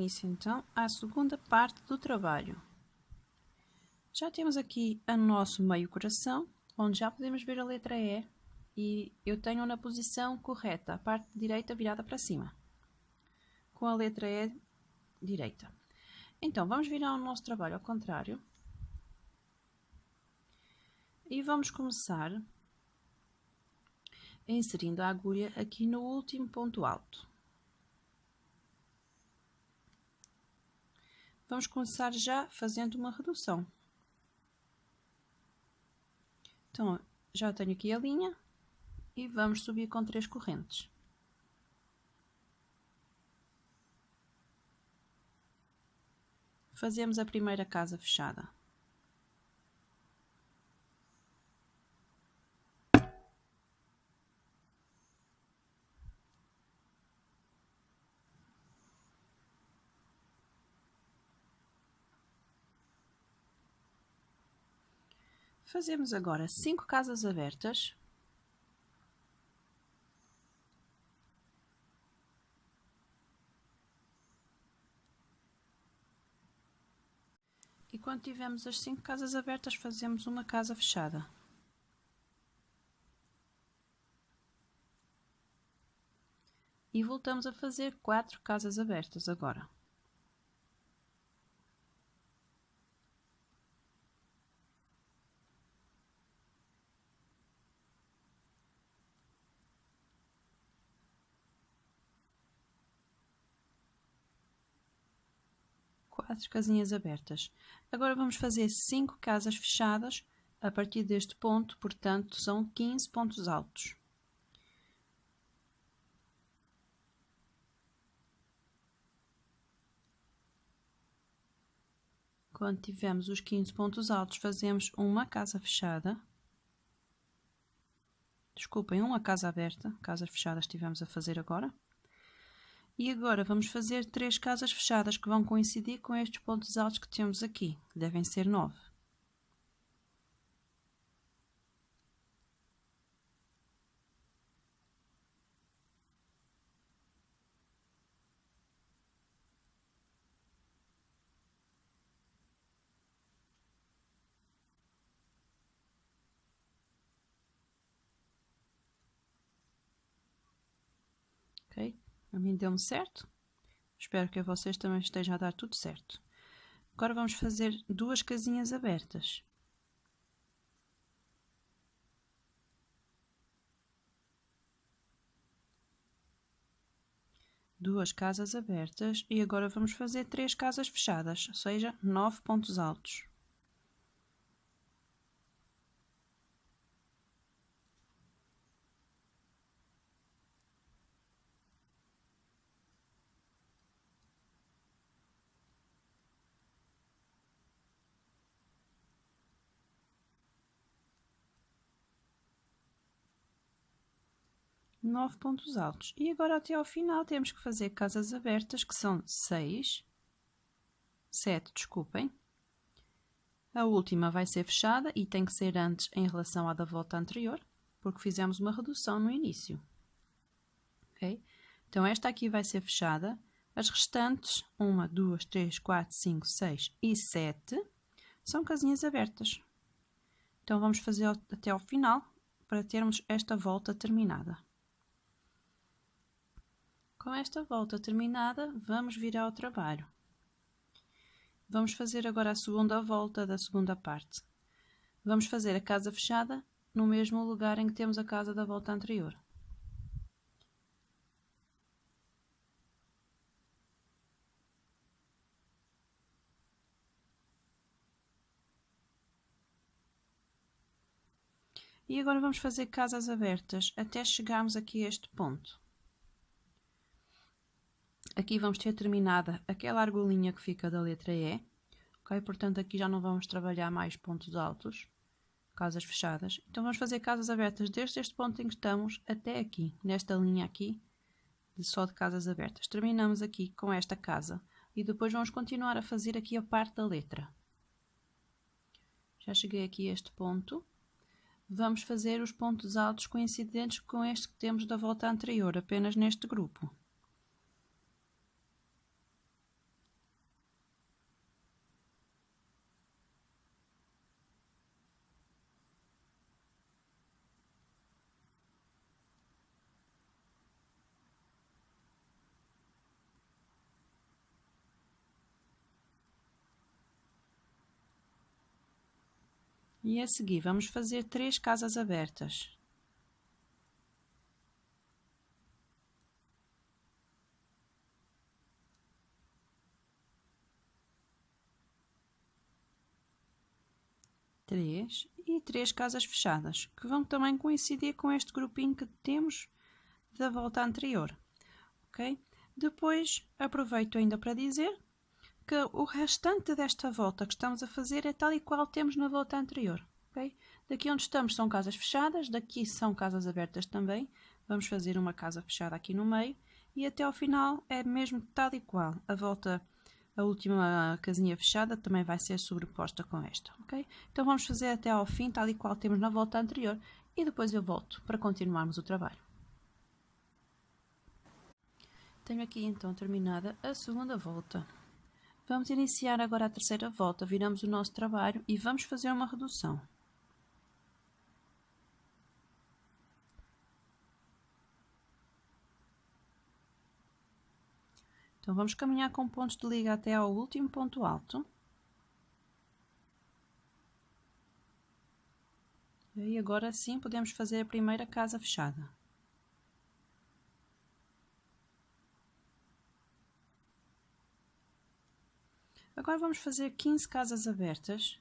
início então à segunda parte do trabalho. Já temos aqui o nosso meio coração, onde já podemos ver a letra E e eu tenho na posição correta, a parte direita virada para cima, com a letra E direita. Então vamos virar o nosso trabalho ao contrário e vamos começar inserindo a agulha aqui no último ponto alto. Vamos começar já fazendo uma redução. Então, já tenho aqui a linha e vamos subir com 3 correntes. Fazemos a primeira casa fechada. Fazemos agora 5 casas abertas. E quando tivermos as 5 casas abertas, fazemos uma casa fechada. E voltamos a fazer 4 casas abertas agora. Quatro casinhas abertas. Agora vamos fazer 5 casas fechadas a partir deste ponto, portanto são 15 pontos altos. Quando tivermos os 15 pontos altos, fazemos uma casa fechada. Desculpem, uma casa aberta. Casas fechadas estivemos a fazer agora. E agora vamos fazer 3 casas fechadas que vão coincidir com estes pontos altos que temos aqui. Devem ser 9. Ok? A mim deu-me certo. Espero que a vocês também esteja a dar tudo certo. Agora vamos fazer 2 casinhas abertas. Duas casas abertas e agora vamos fazer 3 casas fechadas, ou seja, 9 pontos altos. Nove pontos altos. E agora até ao final temos que fazer casas abertas, que são 6, 7, desculpem. A última vai ser fechada e tem que ser antes em relação à da volta anterior, porque fizemos uma redução no início. Ok? Então esta aqui vai ser fechada. As restantes, 1, 2, 3, 4, 5, 6 e 7, são casinhas abertas. Então vamos fazer até ao final para termos esta volta terminada. Com esta volta terminada, vamos virar o trabalho. Vamos fazer agora a segunda volta da segunda parte. Vamos fazer a casa fechada no mesmo lugar em que temos a casa da volta anterior. E agora vamos fazer casas abertas até chegarmos aqui a este ponto. Aqui vamos ter terminada aquela argolinha que fica da letra E. Ok? Portanto, aqui já não vamos trabalhar mais pontos altos, casas fechadas. Então vamos fazer casas abertas desde este ponto em que estamos até aqui, nesta linha aqui, só de casas abertas. Terminamos aqui com esta casa e depois vamos continuar a fazer aqui a parte da letra. Já cheguei aqui a este ponto. Vamos fazer os pontos altos coincidentes com este que temos da volta anterior, apenas neste grupo. E a seguir vamos fazer 3 casas abertas. E 3 casas fechadas, que vão também coincidir com este grupinho que temos da volta anterior, ok? Depois aproveito ainda para dizer que o restante desta volta que estamos a fazer é tal e qual temos na volta anterior, ok? Daqui onde estamos são casas fechadas, daqui são casas abertas também. Vamos fazer uma casa fechada aqui no meio e até ao final é mesmo tal e qual. A volta, a última casinha fechada também vai ser sobreposta com esta, ok? Então vamos fazer até ao fim tal e qual temos na volta anterior e depois eu volto para continuarmos o trabalho. Tenho aqui então terminada a segunda volta. Vamos iniciar agora a terceira volta, viramos o nosso trabalho e vamos fazer uma redução. Então vamos caminhar com pontos de liga até ao último ponto alto. E agora sim podemos fazer a primeira casa fechada. Agora vamos fazer 15 casas abertas,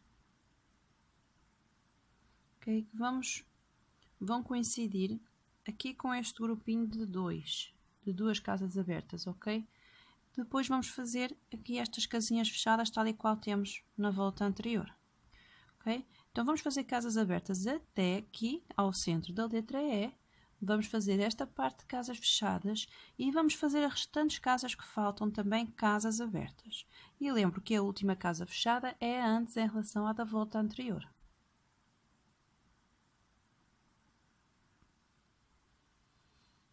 okay, que vão coincidir aqui com este grupinho de duas casas abertas, ok? Depois vamos fazer aqui estas casinhas fechadas tal e qual temos na volta anterior, ok? Então vamos fazer casas abertas até aqui ao centro da letra E. Vamos fazer esta parte de casas fechadas e vamos fazer as restantes casas que faltam também casas abertas. E lembro que a última casa fechada é antes em relação à da volta anterior.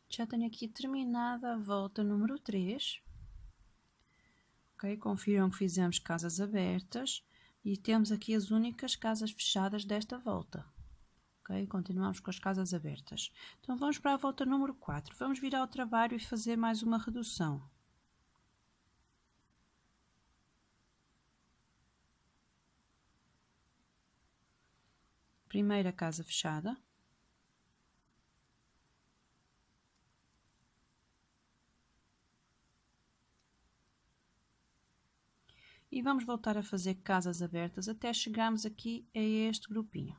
Já tenho aqui terminada a volta número 3. Ok, confiram que fizemos casas abertas e temos aqui as únicas casas fechadas desta volta. Ok, continuamos com as casas abertas. Então vamos para a volta número 4. Vamos virar ao trabalho e fazer mais uma redução. Primeira casa fechada. E vamos voltar a fazer casas abertas até chegarmos aqui a este grupinho.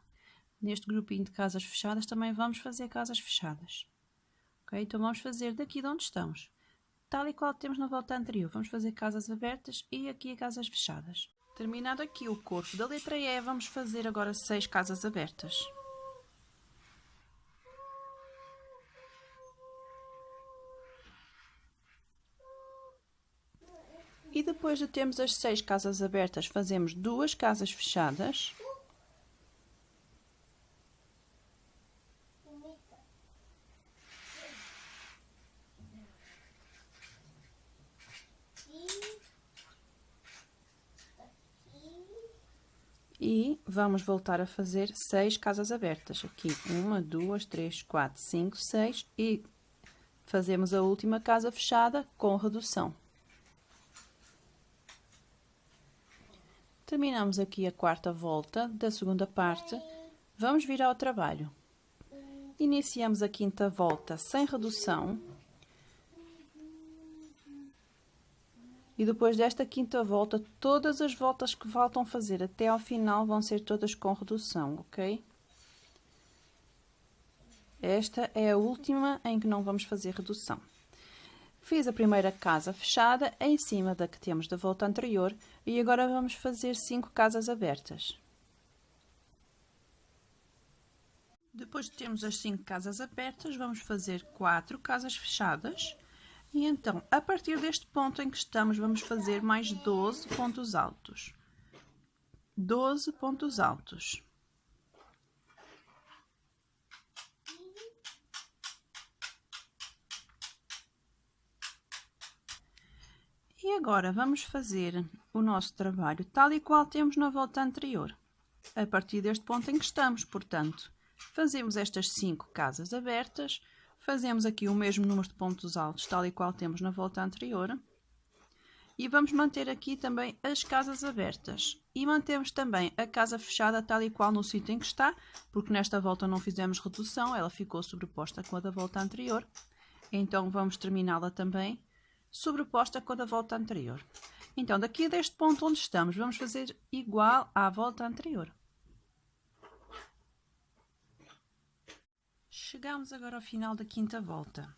Neste grupinho de casas fechadas também vamos fazer casas fechadas. Ok? Então vamos fazer daqui de onde estamos, tal e qual temos na volta anterior. Vamos fazer casas abertas e aqui casas fechadas. Terminado aqui o corpo da letra E, vamos fazer agora 6 casas abertas. E depois de termos as 6 casas abertas, fazemos 2 casas fechadas. E vamos voltar a fazer 6 casas abertas. Aqui 1, 2, 3, 4, 5, 6 e fazemos a última casa fechada com redução. Terminamos aqui a quarta volta da segunda parte. Vamos virar ao trabalho. Iniciamos a quinta volta sem redução. E depois desta quinta volta, todas as voltas que faltam fazer até ao final vão ser todas com redução, ok? Esta é a última em que não vamos fazer redução. Fiz a primeira casa fechada em cima da que temos da volta anterior e agora vamos fazer 5 casas abertas. Depois de termos as 5 casas abertas, vamos fazer 4 casas fechadas. E então, a partir deste ponto em que estamos, vamos fazer mais 12 pontos altos. 12 pontos altos. E agora vamos fazer o nosso trabalho tal e qual temos na volta anterior. A partir deste ponto em que estamos, portanto, fazemos estas 5 casas abertas. Fazemos aqui o mesmo número de pontos altos, tal e qual temos na volta anterior. E vamos manter aqui também as casas abertas. E mantemos também a casa fechada tal e qual no sítio em que está, porque nesta volta não fizemos redução, ela ficou sobreposta com a da volta anterior. Então vamos terminá-la também sobreposta com a da volta anterior. Então daqui deste ponto onde estamos, vamos fazer igual à volta anterior. Chegamos agora ao final da quinta volta.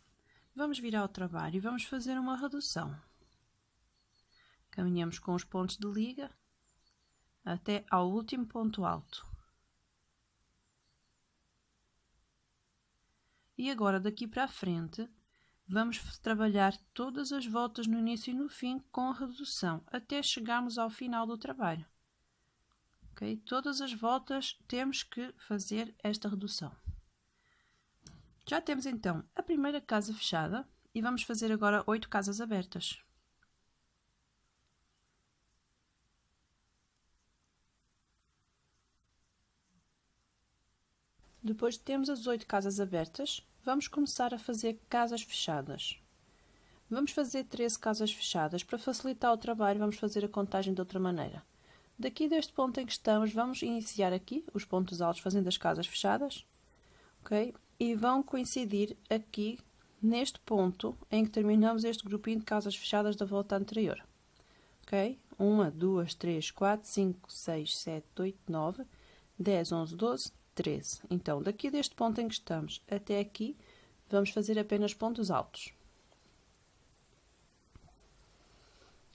Vamos virar ao trabalho e vamos fazer uma redução. Caminhamos com os pontos de liga até ao último ponto alto. E agora daqui para a frente, vamos trabalhar todas as voltas no início e no fim com a redução, até chegarmos ao final do trabalho. Okay? Todas as voltas temos que fazer esta redução. Já temos então a primeira casa fechada e vamos fazer agora 8 casas abertas. Depois de termos as 8 casas abertas, vamos começar a fazer casas fechadas. Vamos fazer 13 casas fechadas. Para facilitar o trabalho, vamos fazer a contagem de outra maneira. Daqui deste ponto em que estamos, vamos iniciar aqui os pontos altos fazendo as casas fechadas. Okay? E vão coincidir aqui neste ponto em que terminamos este grupinho de casas fechadas da volta anterior. Ok? 1, 2, 3, 4, 5, 6, 7, 8, 9, 10, 11, 12, 13. Então, daqui deste ponto em que estamos até aqui, vamos fazer apenas pontos altos.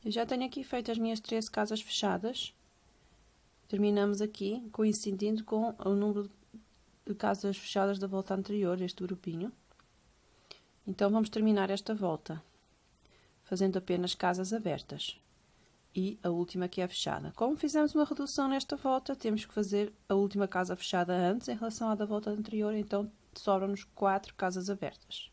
Eu já tenho aqui feito as minhas 13 casas fechadas. Terminamos aqui, coincidindo com o número de casas fechadas da volta anterior, este grupinho. Então, vamos terminar esta volta, fazendo apenas casas abertas. E a última que é fechada. Como fizemos uma redução nesta volta, temos que fazer a última casa fechada antes em relação à da volta anterior, então sobram-nos 4 casas abertas.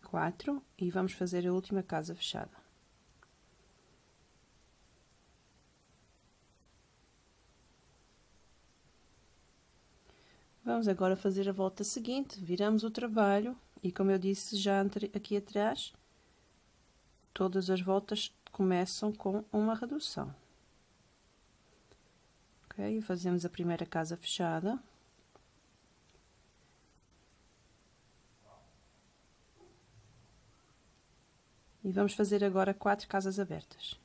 Quatro, e vamos fazer a última casa fechada. Vamos agora fazer a volta seguinte, viramos o trabalho e, como eu disse já aqui atrás, todas as voltas começam com uma redução. Ok? Fazemos a primeira casa fechada. E vamos fazer agora 4 casas abertas.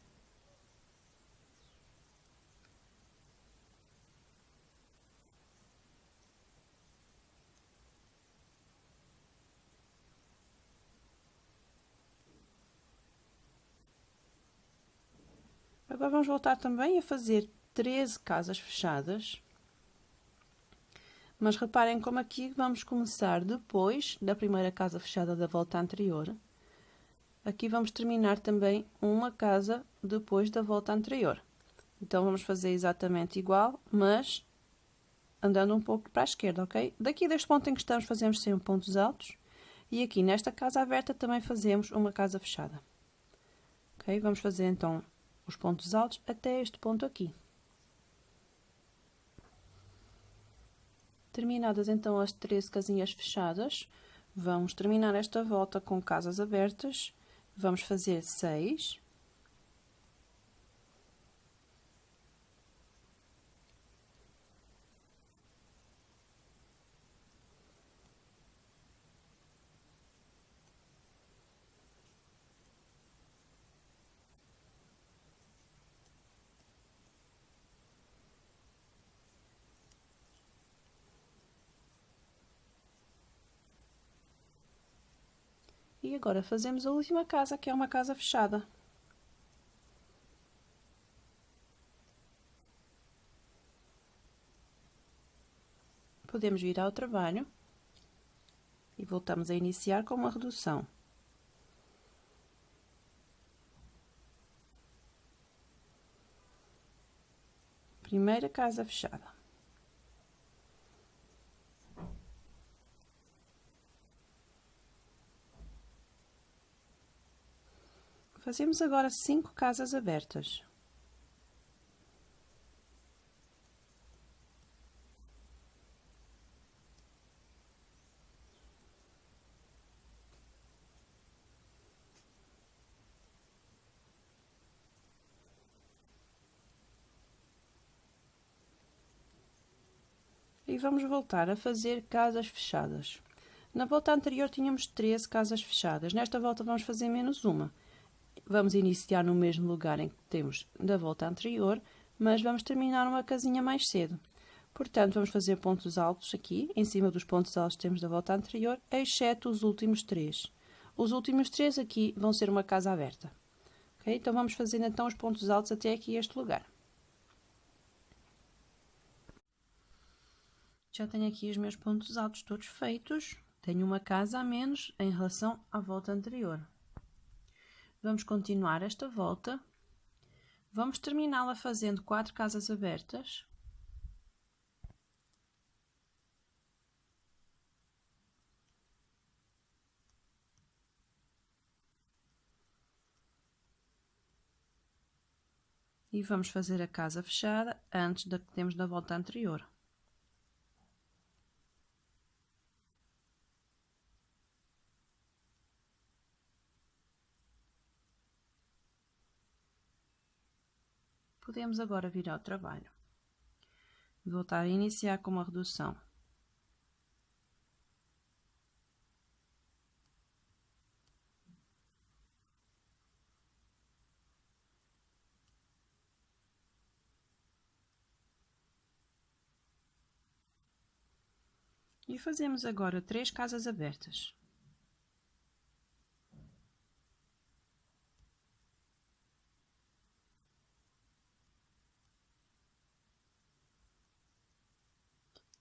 Agora vamos voltar também a fazer 13 casas fechadas. Mas reparem como aqui vamos começar depois da primeira casa fechada da volta anterior. Aqui vamos terminar também uma casa depois da volta anterior. Então, vamos fazer exatamente igual, mas andando um pouco para a esquerda, ok? Daqui deste ponto em que estamos, fazemos sempre pontos altos. E aqui nesta casa aberta também fazemos uma casa fechada. Ok? Vamos fazer então os pontos altos até este ponto aqui. Terminadas então as 13 casinhas fechadas, vamos terminar esta volta com casas abertas. Vamos fazer 6. E agora fazemos a última casa, que é uma casa fechada. Podemos vir ao trabalho e voltamos a iniciar com uma redução. Primeira casa fechada. Fazemos agora 5 casas abertas. E vamos voltar a fazer casas fechadas. Na volta anterior tínhamos 13 casas fechadas. Nesta volta vamos fazer menos uma. Vamos iniciar no mesmo lugar em que temos da volta anterior, mas vamos terminar uma casinha mais cedo. Portanto, vamos fazer pontos altos aqui, em cima dos pontos altos que temos da volta anterior, exceto os últimos 3. Os últimos 3 aqui vão ser uma casa aberta. Okay? Então, vamos fazer então os pontos altos até aqui este lugar. Já tenho aqui os meus pontos altos todos feitos. Tenho uma casa a menos em relação à volta anterior. Vamos continuar esta volta. Vamos terminá-la fazendo 4 casas abertas. E vamos fazer a casa fechada antes da que temos da volta anterior. Podemos agora vir ao trabalho. Voltar a iniciar com uma redução. E fazemos agora 3 casas abertas.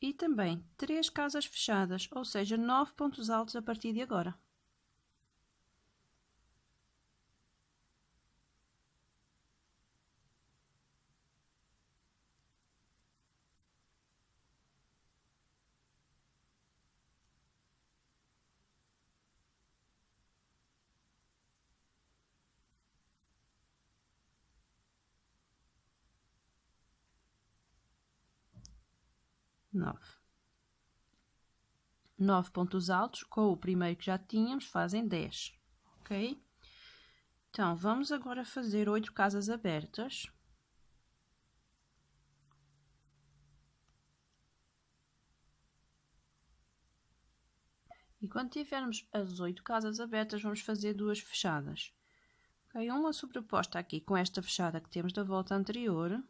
E também 3 casas fechadas, ou seja, 9 pontos altos a partir de agora. Nove pontos altos, com o primeiro que já tínhamos, fazem 10, ok? Então, vamos agora fazer 8 casas abertas. E quando tivermos as 8 casas abertas, vamos fazer 2 fechadas. Okay? Uma sobreposta aqui com esta fechada que temos da volta anterior.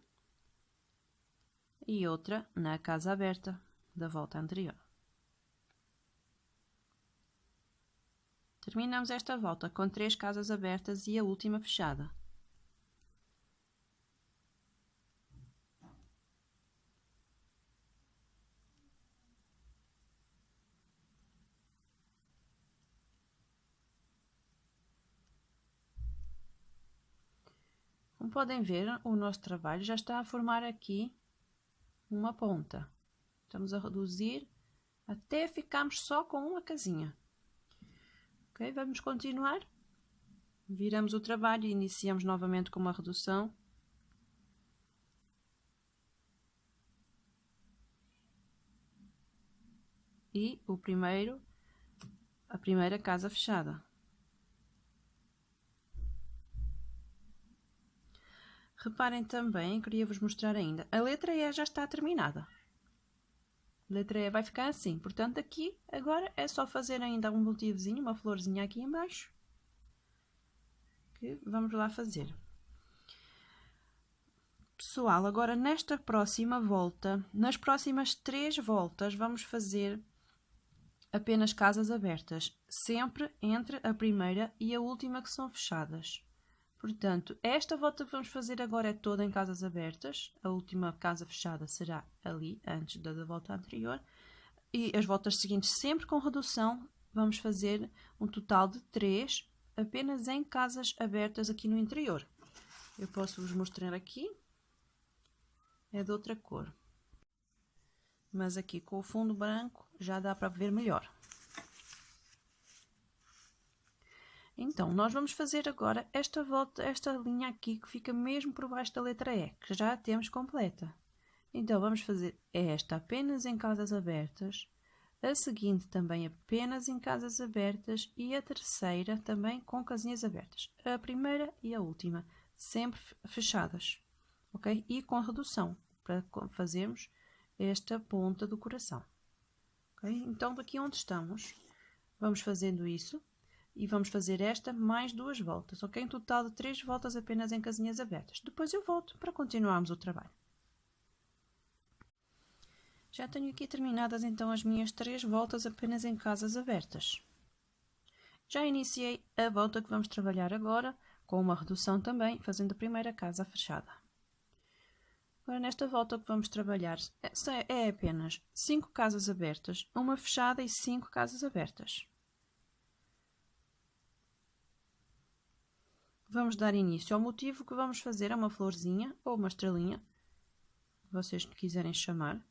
E outra na casa aberta da volta anterior. Terminamos esta volta com 3 casas abertas e a última fechada. Como podem ver, o nosso trabalho já está a formar aqui uma ponta. Estamos a reduzir até ficarmos só com uma casinha. Ok, vamos continuar. Viramos o trabalho e iniciamos novamente com uma redução. E a primeira casa fechada. Reparem também, queria vos mostrar ainda, a letra E já está terminada. A letra E vai ficar assim, portanto aqui agora é só fazer ainda um motivozinho, uma florzinha aqui embaixo. Que vamos lá fazer. Pessoal, agora nesta próxima volta, nas próximas 3 voltas, vamos fazer apenas casas abertas, sempre entre a primeira e a última que são fechadas. Portanto, esta volta que vamos fazer agora é toda em casas abertas. A última casa fechada será ali, antes da volta anterior. E as voltas seguintes sempre com redução. Vamos fazer um total de 3 apenas em casas abertas aqui no interior. Eu posso vos mostrar aqui. É de outra cor. Mas aqui com o fundo branco já dá para ver melhor. Então, nós vamos fazer agora esta volta, esta linha aqui que fica mesmo por baixo da letra E, que já a temos completa. Então, vamos fazer esta apenas em casas abertas, a seguinte também apenas em casas abertas e a terceira também com casinhas abertas. A primeira e a última, sempre fechadas, ok? E com redução, para fazermos esta ponta do coração. Okay? Então, daqui onde estamos, vamos fazendo isso. E vamos fazer esta mais 2 voltas, ok? Em total de 3 voltas apenas em casinhas abertas. Depois eu volto para continuarmos o trabalho. Já tenho aqui terminadas então as minhas 3 voltas apenas em casas abertas. Já iniciei a volta que vamos trabalhar agora, com uma redução também, fazendo a primeira casa fechada. Agora nesta volta que vamos trabalhar é apenas 5 casas abertas, uma fechada e 5 casas abertas. Vamos dar início ao motivo que vamos fazer é uma florzinha ou uma estrelinha, que vocês quiserem chamar,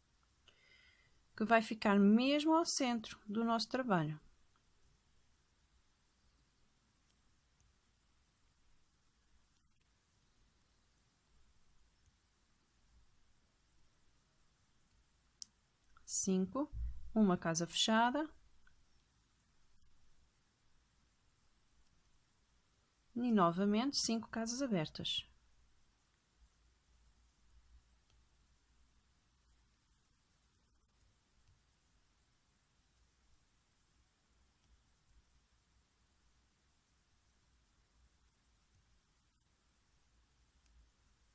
que vai ficar mesmo ao centro do nosso trabalho. Cinco, uma casa fechada. E novamente 5 casas abertas.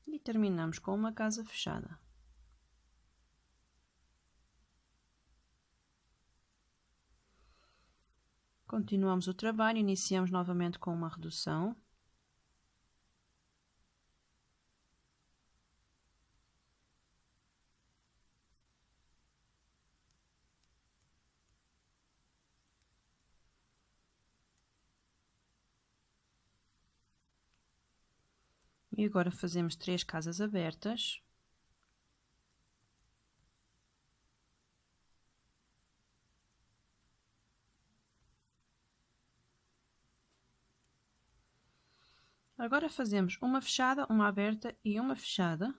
E terminamos com uma casa fechada. Continuamos o trabalho, iniciamos novamente com uma redução. E agora fazemos 3 casas abertas. Agora fazemos uma fechada, uma aberta e uma fechada.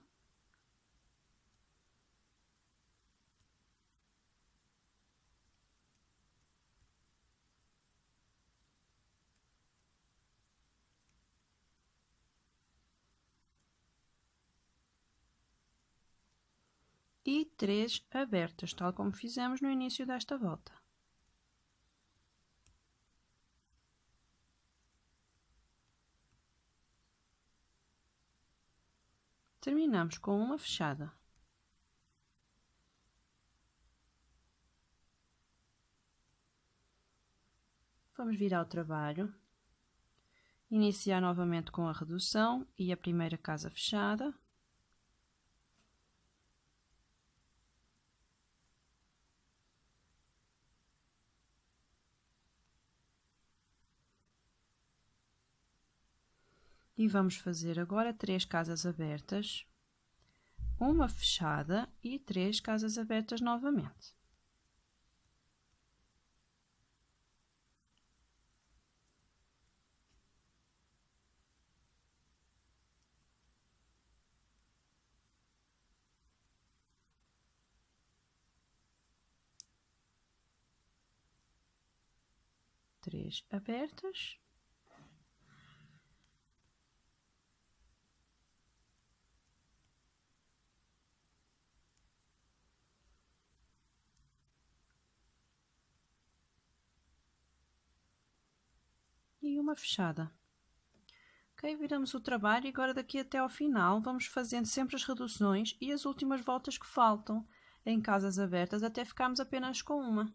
E 3 abertas, tal como fizemos no início desta volta. Terminamos com uma fechada. Vamos virar o trabalho, iniciar novamente com a redução e a primeira casa fechada. E vamos fazer agora 3 casas abertas, uma fechada e 3 casas abertas novamente. Três abertas. E uma fechada. Ok, viramos o trabalho e agora daqui até ao final vamos fazendo sempre as reduções e as últimas voltas que faltam em casas abertas até ficarmos apenas com uma.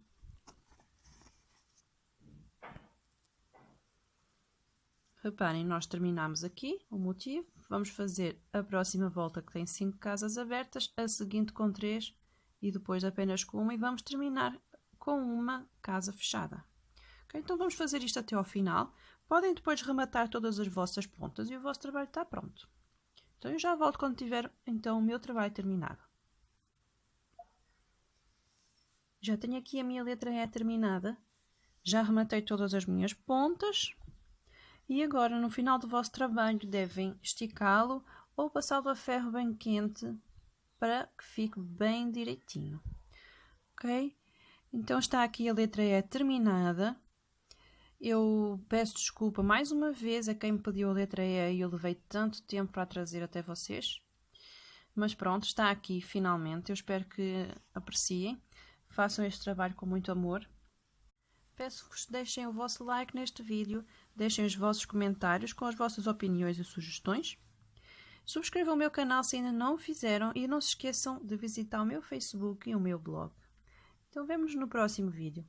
Reparem, nós terminamos aqui o motivo, vamos fazer a próxima volta que tem 5 casas abertas, a seguinte com 3 e depois apenas com uma e vamos terminar com uma casa fechada. Okay, então vamos fazer isto até ao final. Podem depois rematar todas as vossas pontas e o vosso trabalho está pronto. Então eu já volto quando tiver então o meu trabalho terminado. Já tenho aqui a minha letra E terminada, já rematei todas as minhas pontas. E agora, no final do vosso trabalho, devem esticá-lo ou passá-lo a ferro bem quente para que fique bem direitinho. Ok? Então está aqui a letra E terminada. Eu peço desculpa mais uma vez a quem me pediu a letra E e eu levei tanto tempo para a trazer até vocês. Mas pronto, está aqui finalmente. Eu espero que apreciem. Façam este trabalho com muito amor. Peço-vos que deixem o vosso like neste vídeo, deixem os vossos comentários com as vossas opiniões e sugestões. Subscrevam o meu canal se ainda não o fizeram e não se esqueçam de visitar o meu Facebook e o meu blog. Então vemos no próximo vídeo.